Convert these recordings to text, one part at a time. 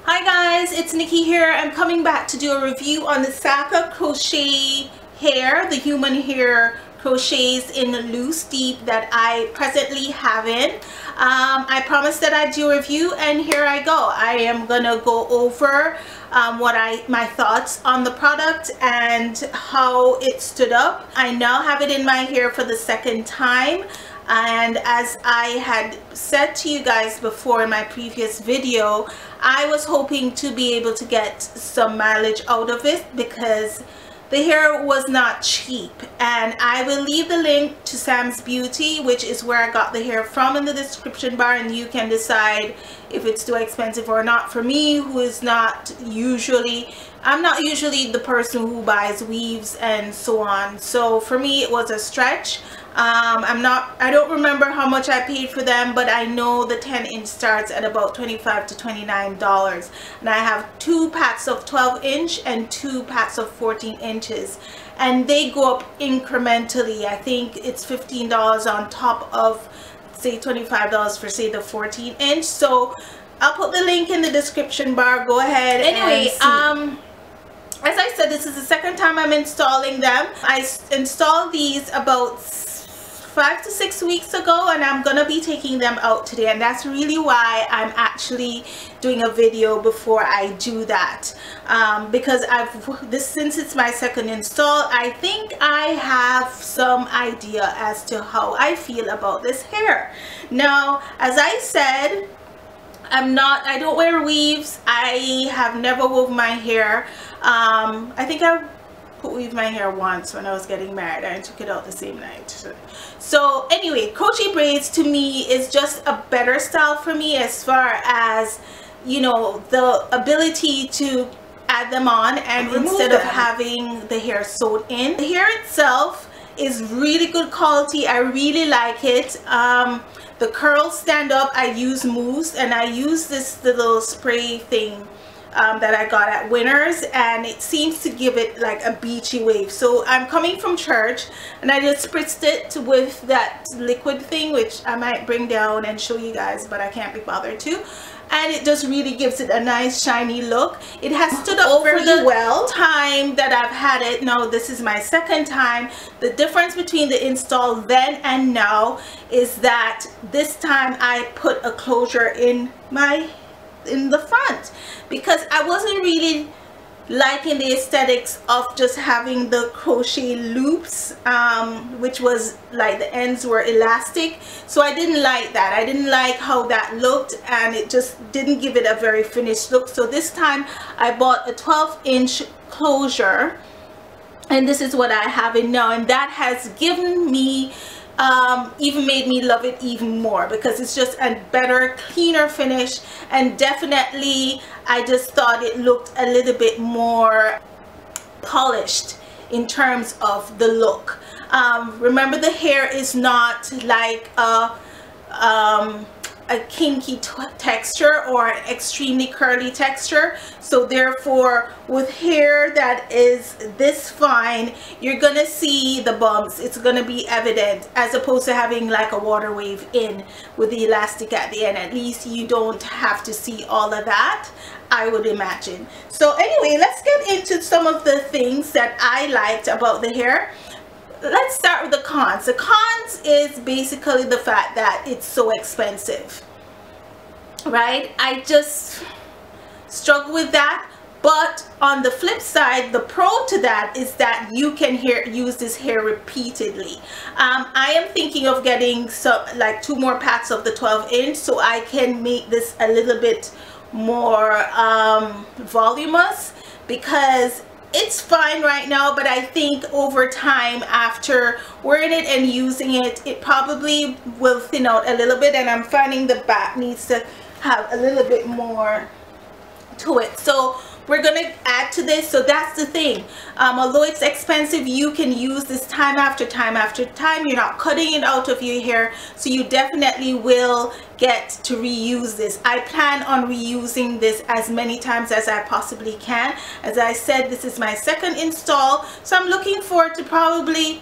Hi guys, it's Nikki here. I'm coming back to do a review on the Saga Crochet hair, the human hair crochets in loose deep that I presently have in. I promised that I'd do a review, and here I go. I am gonna go over my thoughts on the product and how it stood up. I now have it in my hair for the second time, and as I had said to you guys before in my previous video, I was hoping to be able to get some mileage out of it because the hair was not cheap. And I will leave the link to Sam's Beauty, which is where I got the hair from, in the description bar, and you can decide if it's too expensive or not. For me, who is not usually, I'm not usually the person who buys weaves and so on, so for me it was a stretch. I don't remember how much I paid for them, but I know the 10-inch starts at about $25 to $29, and I have 2 packs of 12-inch and 2 packs of 14 inches, and they go up incrementally. I think it's $15 on top of, say, $25 for, say, the 14-inch. So I'll put the link in the description bar. Go ahead. Anyway, as I said, this is the second time I'm installing them. I installed these about 5 to 6 weeks ago, and I'm gonna be taking them out today, and that's really why I'm actually doing a video before I do that, because since it's my second install, I think I have some idea as to how I feel about this hair. Now, as I said, I don't wear weaves. I have never wove my hair. I think I weaved my hair once when I was getting married. I took it out the same night. So anyway, crochet braids to me is just a better style for me, as far as, you know, the ability to add them on and instead of having the hair sewed in. The hair itself is really good quality. I really like it. The curls stand up. I use mousse, and I use this little spray thing that I got at Winners, and it seems to give it like a beachy wave. So I'm coming from church, and I just spritzed it with that liquid thing, which I might bring down and show you guys, but I can't be bothered to. And it just really gives it a nice shiny look. It has stood up really well time that I've had it. Now this is my second time. The difference between the install then and now is that this time I put a closure in the front, because I wasn't really liking the aesthetics of just having the crochet loops, which was like the ends were elastic. So I didn't like that. I didn't like how that looked, and it just didn't give it a very finished look. So this time I bought a 12-inch closure, and this is what I have in now, and that has given me even made me love it even more, because it's just a better, cleaner finish, and definitely I just thought it looked a little bit more polished in terms of the look. Remember, the hair is not like a kinky texture or an extremely curly texture, so therefore with hair that is this fine, you're gonna see the bumps. It's gonna be evident, as opposed to having like a water wave in with the elastic at the end. At least you don't have to see all of that, I would imagine. So anyway, let's get into some of the things that I liked about the hair. Let's start with the cons. The cons is basically the fact that it's so expensive, right? I just struggle with that. But on the flip side, the pro to that is that you can use this hair repeatedly. I am thinking of getting like 2 more packs of the 12-inch, so I can make this a little bit more voluminous, because it's fine right now, but I think over time, after wearing it and using it, it probably will thin out a little bit, and I'm finding the back needs to have a little bit more to it. So we're gonna add to this. So that's the thing. Although it's expensive, you can use this time after time after time. You're not cutting it out of your hair, so you definitely will get to reuse this. I plan on reusing this as many times as I possibly can. As I said, this is my second install, so I'm looking forward to probably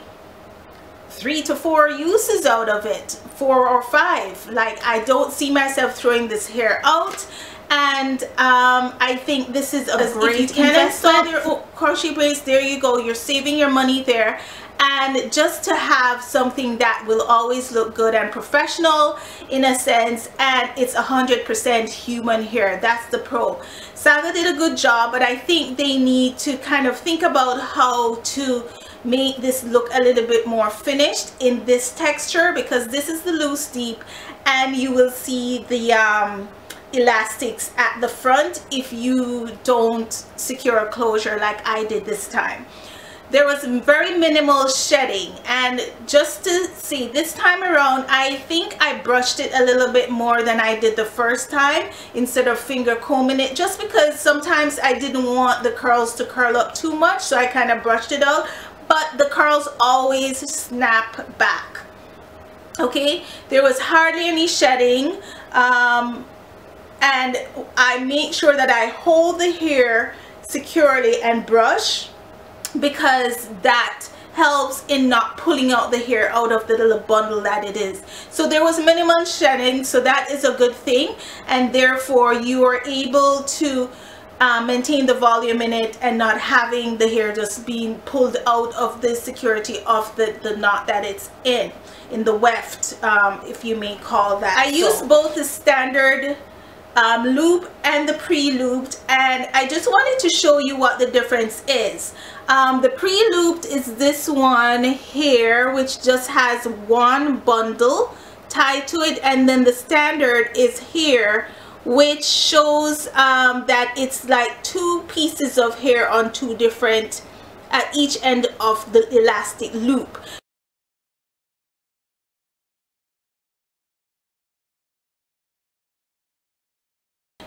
3 to 4 uses out of it, 4 or 5. Like, I don't see myself throwing this hair out, And I think this is a great investment. If you can install your crochet braids, there you go, you're saving your money there. And just to have something that will always look good and professional in a sense, and it's 100% human hair. That's the pro. Saga did a good job, but I think they need to kind of think about how to make this look a little bit more finished in this texture, because this is the loose deep, and you will see the elastics at the front if you don't secure a closure like I did this time. There was very minimal shedding, and just to see this time around, I think I brushed it a little bit more than I did the first time instead of finger combing it, just because sometimes I didn't want the curls to curl up too much, so I kind of brushed it out, but the curls always snap back. Okay, there was hardly any shedding, and I make sure that I hold the hair securely and brush, because that helps in not pulling out the hair out of the little bundle that it is. So there was minimal shedding, so that is a good thing, and therefore you are able to maintain the volume in it and not having the hair just being pulled out of the security of the knot that it's in the weft, if you may call that. I use both the standard loop and the pre-looped, and I just wanted to show you what the difference is. The pre-looped is this one here, which just has one bundle tied to it, and then the standard is here, which shows that it's like two pieces of hair on two different at each end of the elastic loop.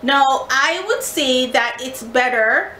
Now I would say that it's better,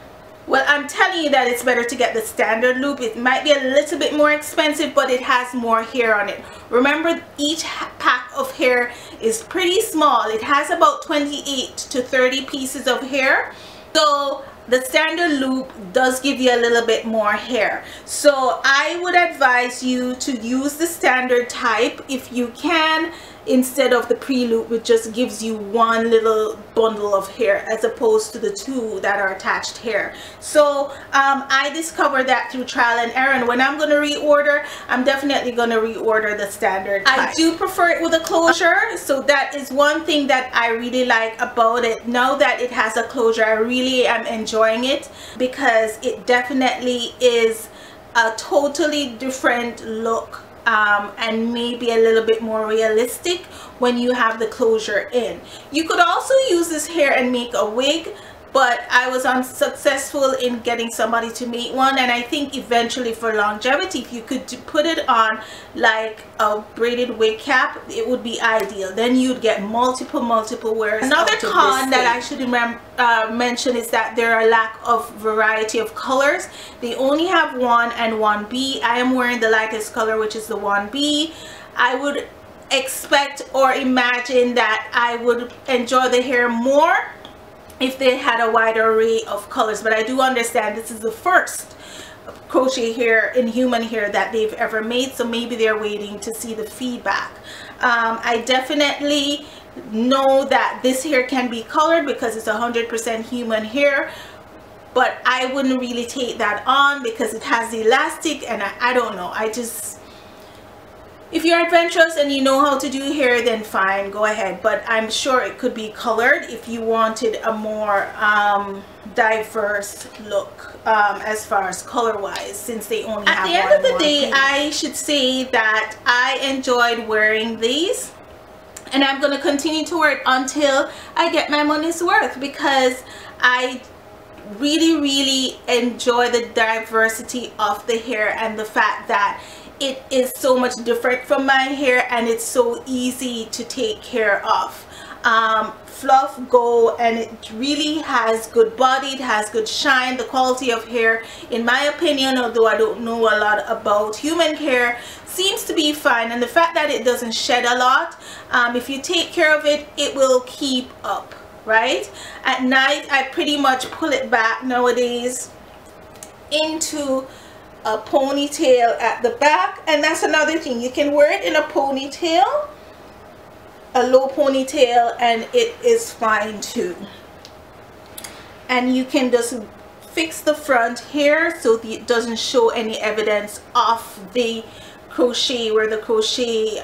well, I'm telling you that it's better to get the standard loop. It might be a little bit more expensive, but it has more hair on it. Remember, each pack of hair is pretty small. It has about 28 to 30 pieces of hair, so the standard loop does give you a little bit more hair. So I would advise you to use the standard type if you can, instead of the pre-loop, which just gives you one little bundle of hair as opposed to the two that are attached hair. So I discovered that through trial and error, and when I'm going to reorder, I'm definitely going to reorder the standard type. I do prefer it with a closure, so that is one thing that I really like about it. Now that it has a closure, I really am enjoying it, because it definitely is a totally different look, and maybe a little bit more realistic when you have the closure in. You could also use this hair and make a wig, but I was unsuccessful in getting somebody to make one, and I think eventually for longevity, if you could put it on like a braided wig cap, it would be ideal. Then you'd get multiple wears. Another con that I should mention is that there are lack of variety of colors. They only have 1 and 1B. I am wearing the lightest color, which is the 1B. I would expect or imagine that I would enjoy the hair more if they had a wider array of colors, but I do understand this is the first crochet hair in human hair that they've ever made, so maybe they're waiting to see the feedback. I definitely know that this hair can be colored because it's 100% human hair, but I wouldn't really take that on because it has the elastic, and I don't know, if you're adventurous and you know how to do hair, then fine, go ahead, but I'm sure it could be colored if you wanted a more diverse look as far as color wise, since they only have one. At the end of the day, I should say that I enjoyed wearing these, and I'm going to continue to wear it until I get my money's worth, because I really enjoy the diversity of the hair and the fact that it is so much different from my hair, and it's so easy to take care of. Fluff, go, and it really has good body, it has good shine. The quality of hair, in my opinion, although I don't know a lot about human hair, seems to be fine, and the fact that it doesn't shed a lot, if you take care of it, it will keep up, right? At night, I pretty much pull it back nowadays into a ponytail at the back, and that's another thing. You can wear it in a ponytail, a low ponytail, and it is fine too. and you can just fix the front here so it doesn't show any evidence of the crochet where the crochet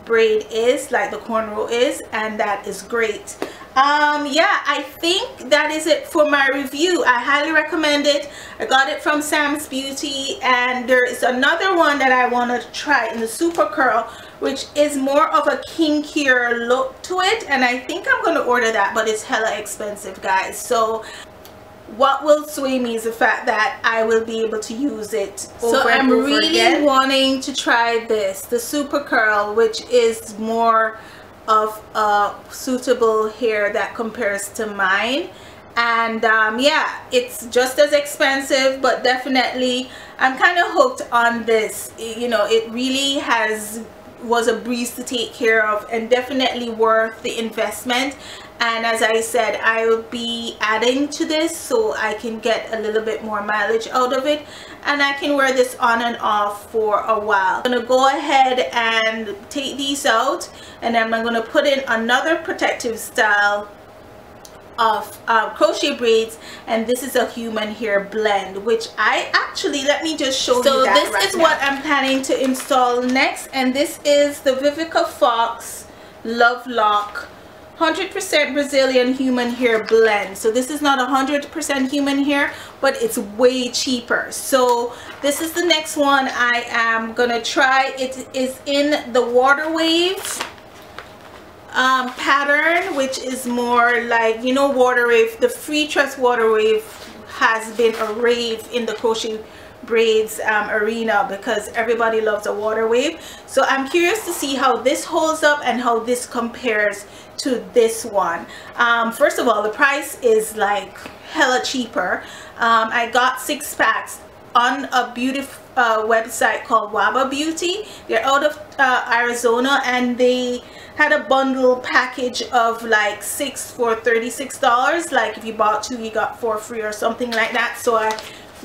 braid is, like the cornrow is, and that is great. Yeah, I think that is it for my review. I highly recommend it. I got it from Sam's Beauty, and there is another one that I want to try in the super curl, which is more of a kinkier look to it, and I think I'm going to order that, but it's hella expensive, guys. So what will sway me is the fact that I will be able to use it over and over again. So I'm really wanting to try this, the super curl, which is more of a suitable hair that compares to mine. And yeah, it's just as expensive, but definitely I'm kind of hooked on this. You know, it really was a breeze to take care of, and definitely worth the investment. And as I said, I will be adding to this so I can get a little bit more mileage out of it, and I can wear this on and off for a while. I'm going to go ahead and take these out, and then I'm going to put in another protective style of crochet braids, and this is a human hair blend, which I actually, let me just show you that. So this is what I'm planning to install next, and this is the Vivica Fox Love Lock 100% Brazilian human hair blend. So this is not 100% human hair, but it's way cheaper. So this is the next one I am gonna try. It is in the water wave pattern, which is more like, you know, water wave, the free trust water wave has been a rave in the crochet braids arena because everybody loves a water wave. So I'm curious to see how this holds up and how this compares to this one. First of all, the price is like hella cheaper. I got 6 packs on a beautiful website called Waba Beauty. They're out of Arizona, and they had a bundle package of like 6 for $36. Like if you bought 2, you got 4 free or something like that. So I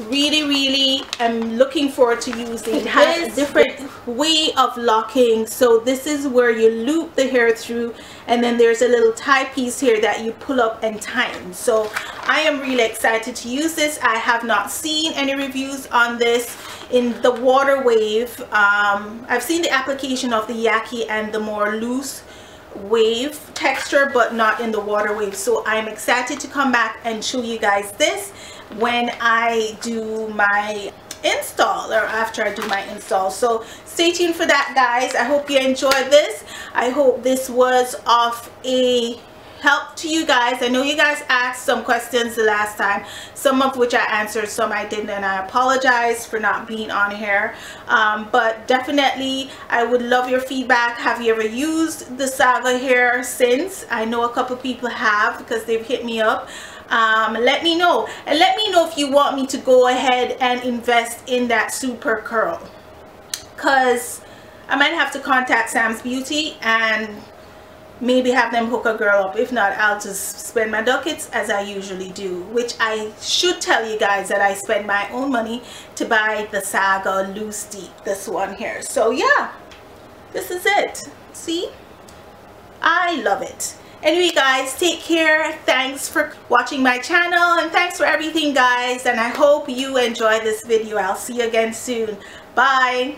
really am looking forward to using it. It has a different way of locking. So this is where you loop the hair through, and then there's a little tie piece here that you pull up and tighten. So I am really excited to use this. I have not seen any reviews on this in the water wave. I've seen the application of the yaki and the more loose wave texture, but not in the water wave. So I'm excited to come back and show you guys this when I do my install, or after I do my install. So stay tuned for that, guys. I hope you enjoyed this. I hope this was of a help to you guys. I know you guys asked some questions the last time, some of which I answered, some I didn't, and I apologize for not being on here. But definitely I would love your feedback. Have you ever used the Saga hair since? I know a couple people have because they've hit me up. Let me know, and let me know if you want me to go ahead and invest in that super curl, because I might have to contact Sam's Beauty and maybe have them hook a girl up. If not, I'll just spend my ducats as I usually do, which I should tell you guys that I spend my own money to buy the Saga Loose Deep, this one here. So yeah, this is it. See, I love it. Anyway, guys, take care. Thanks for watching my channel, and thanks for everything, guys, and I hope you enjoyed this video. I'll see you again soon. Bye.